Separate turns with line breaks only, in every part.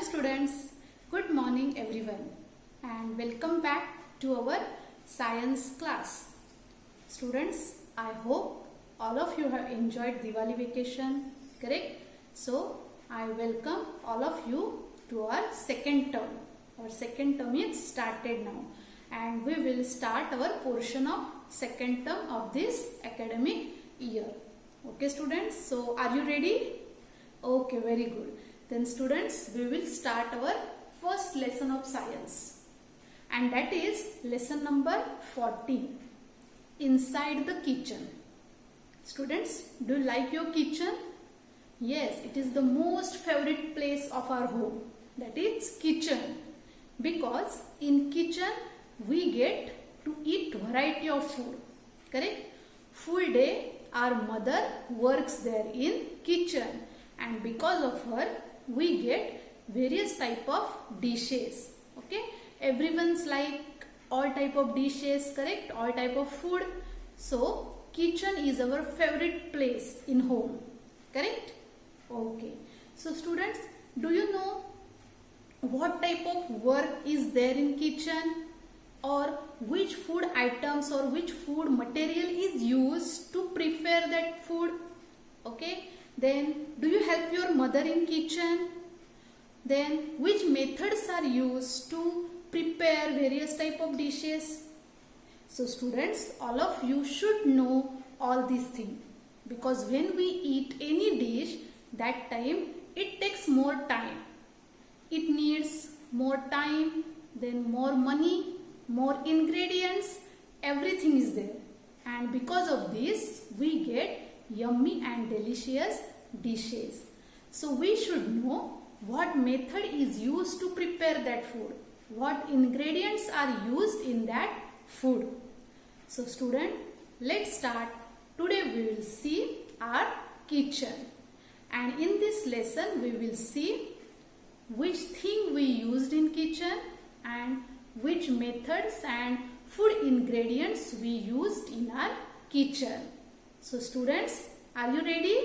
students, good morning everyone and welcome back to our science class. Students, I hope all of you have enjoyed Diwali vacation, correct? So, I welcome all of you to our second term. Our second term is started now and we will start our portion of second term of this academic year. Okay students, so are you ready? Okay, very good. Then students, we will start our first lesson of science and that is lesson number 14, inside the kitchen. Students, do you like your kitchen? Yes, it is the most favorite place of our home, that is kitchen, because in kitchen we get to eat variety of food, correct? Full day our mother works there in kitchen and because of her we get various type of dishes. Okay, everyone's like all type of dishes, correct? All type of food. So kitchen is our favorite place in home, correct? Okay, so students, do you know what type of work is there in kitchen, or which food items or which food material is used to prepare that food? Okay, then do you help your mother in kitchen? Then which methods are used to prepare various type of dishes? So students, all of you should know all these things, because when we eat any dish, that time it takes more time. It needs more time, then more money, more ingredients, everything is there. And because of this, we get yummy and delicious dishes. So we should know what method is used to prepare that food, what ingredients are used in that food. So student, let's start. Today we will see our kitchen, and in this lesson we will see which thing we used in kitchen and which methods and food ingredients we used in our kitchen. So students, are you ready?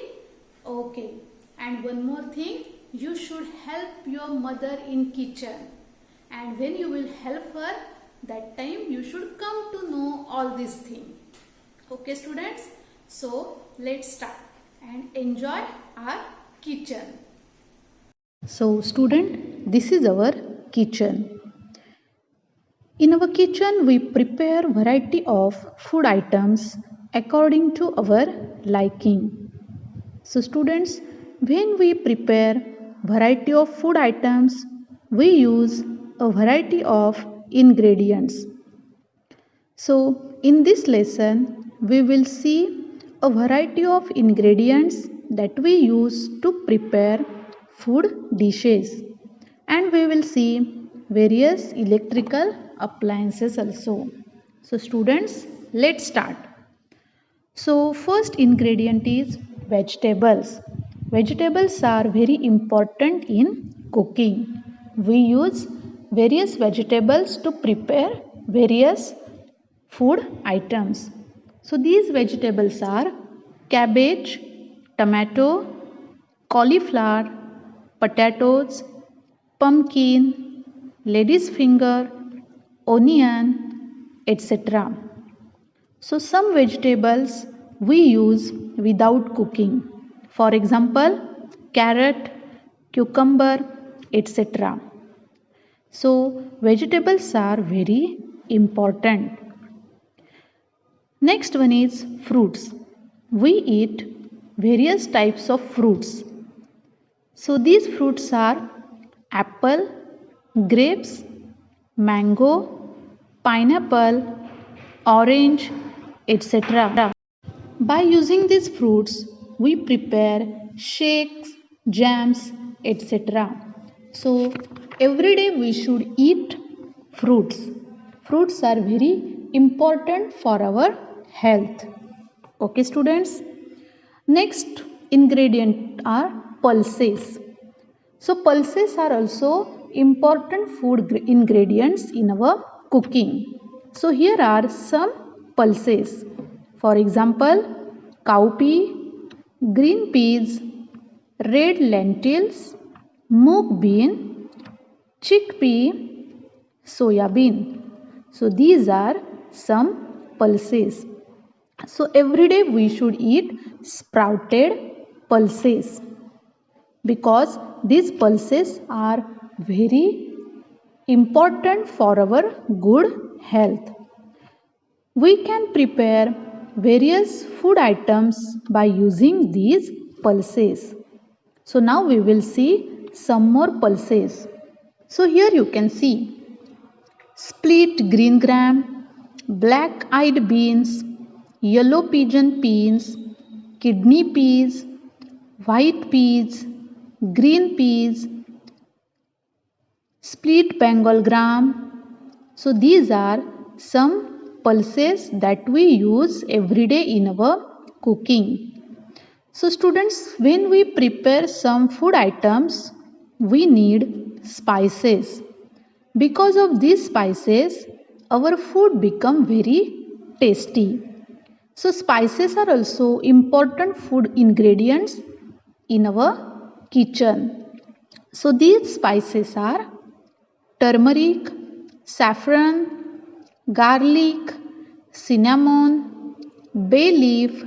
Okay, and one more thing, you should help your mother in kitchen, and when you will help her, that time you should come to know all these things. Okay students, so let's start and enjoy our kitchen.
So student, this is our kitchen. In our kitchen we prepare variety of food items according to our liking. So students, when we prepare variety of food items, we use a variety of ingredients. So in this lesson, we will see a variety of ingredients that we use to prepare food dishes, and we will see various electrical appliances also. So students, let's start. So first ingredient is vegetables. Vegetables are very important in cooking. We use various vegetables to prepare various food items. So these vegetables are cabbage, tomato, cauliflower, potatoes, pumpkin, lady's finger, onion, etc. So some vegetables we use without cooking. For example, carrot, cucumber, etc. So vegetables are very important. Next one is fruits. We eat various types of fruits. So these fruits are apple, grapes, mango, pineapple, orange, etc. By using these fruits, we prepare shakes, jams, etc. So every day we should eat fruits. Fruits are very important for our health. Okay students. Next ingredient are pulses. So pulses are also important food ingredients in our cooking. So here are some pulses. For example, cowpea, green peas, red lentils, moong bean, chickpea, soya bean. So these are some pulses. So every day we should eat sprouted pulses because these pulses are very important for our good health. We can prepare various food items by using these pulses. So now we will see some more pulses. So here you can see split green gram, black eyed beans, yellow pigeon peas, kidney peas, white peas, green peas, split Bengal gram. So these are some pulses that we use every day in our cooking. So students, when we prepare some food items, we need spices. Because of these spices, our food become very tasty. So spices are also important food ingredients in our kitchen. So these spices are turmeric, saffron, garlic, cinnamon, bay leaf,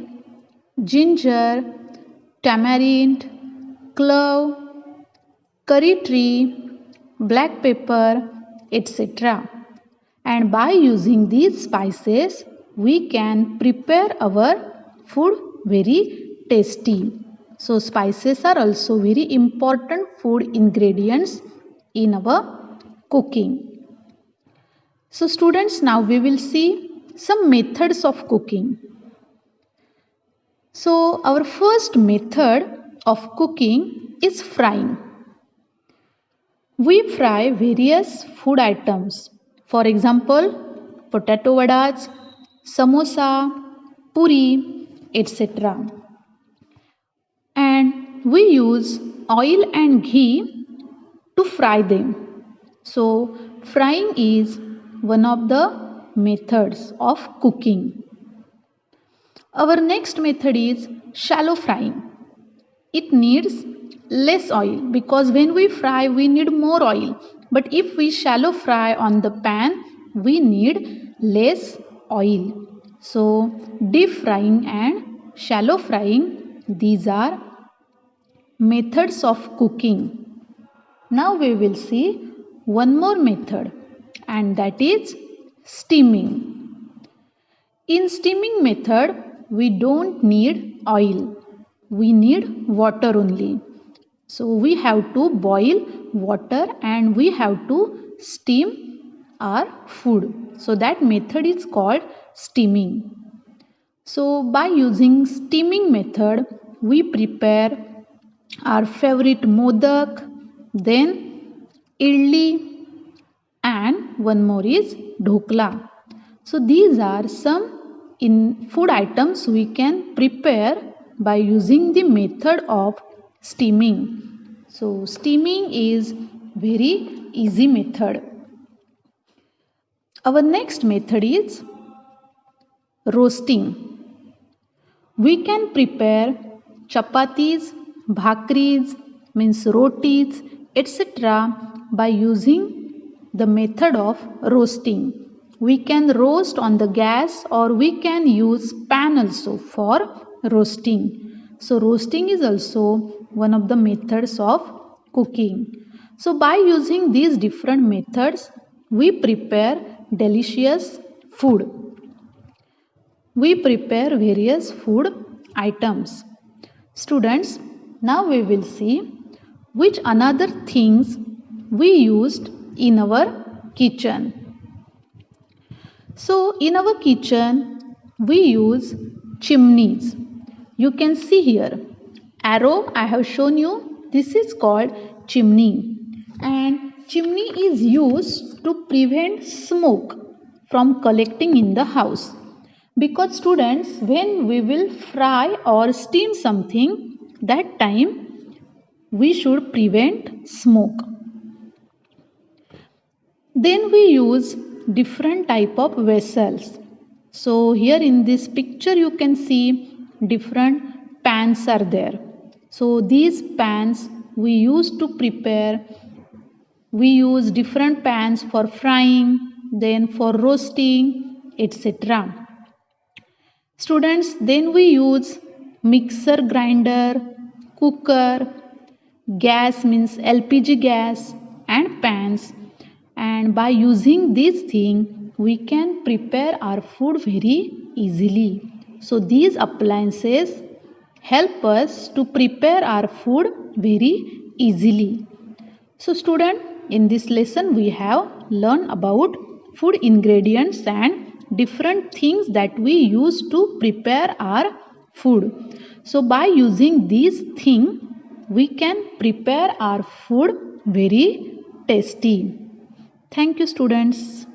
ginger, tamarind, clove, curry tree, black pepper, etc. And by using these spices, we can prepare our food very tasty. So spices are also very important food ingredients in our cooking. So students, now we will see some methods of cooking. So our first method of cooking is frying. We fry various food items. For example, potato vadas, samosa, puri, etc. And we use oil and ghee to fry them. So frying is one of the methods of cooking. Our next method is shallow frying. It needs less oil because when we fry we need more oil, but if we shallow fry on the pan we need less oil. So deep frying and shallow frying, these are methods of cooking. Now we will see one more method, and that is steaming. In steaming method we don't need oil, we need water only. So we have to boil water and we have to steam our food. So that method is called steaming. So by using steaming method we prepare our favorite modak, then idli, and one more is dhokla. So these are some in food items we can prepare by using the method of steaming. So steaming is very easy method. Our next method is roasting. We can prepare chapatis, bhakris, means rotis, etc. by using the method of roasting. We can roast on the gas or we can use pan also for roasting. So roasting is also one of the methods of cooking. So by using these different methods, we prepare delicious food. We prepare various food items. Students, now we will see which another things we used in our kitchen. So in our kitchen we use chimneys. You can see here arrow I have shown you, this is called chimney, and chimney is used to prevent smoke from collecting in the house. Because students, when we will fry or steam something, that time we should prevent smoke. Then we use different type of vessels. So here in this picture you can see different pans are there. So these pans we use to prepare We use different pans for frying, then for roasting, etc. Students, then we use mixer grinder, cooker, gas means LPG gas, and pans. And by using these things, we can prepare our food very easily. So these appliances help us to prepare our food very easily. So student, in this lesson we have learned about food ingredients and different things that we use to prepare our food. So by using these things, we can prepare our food very tasty. Thank you students.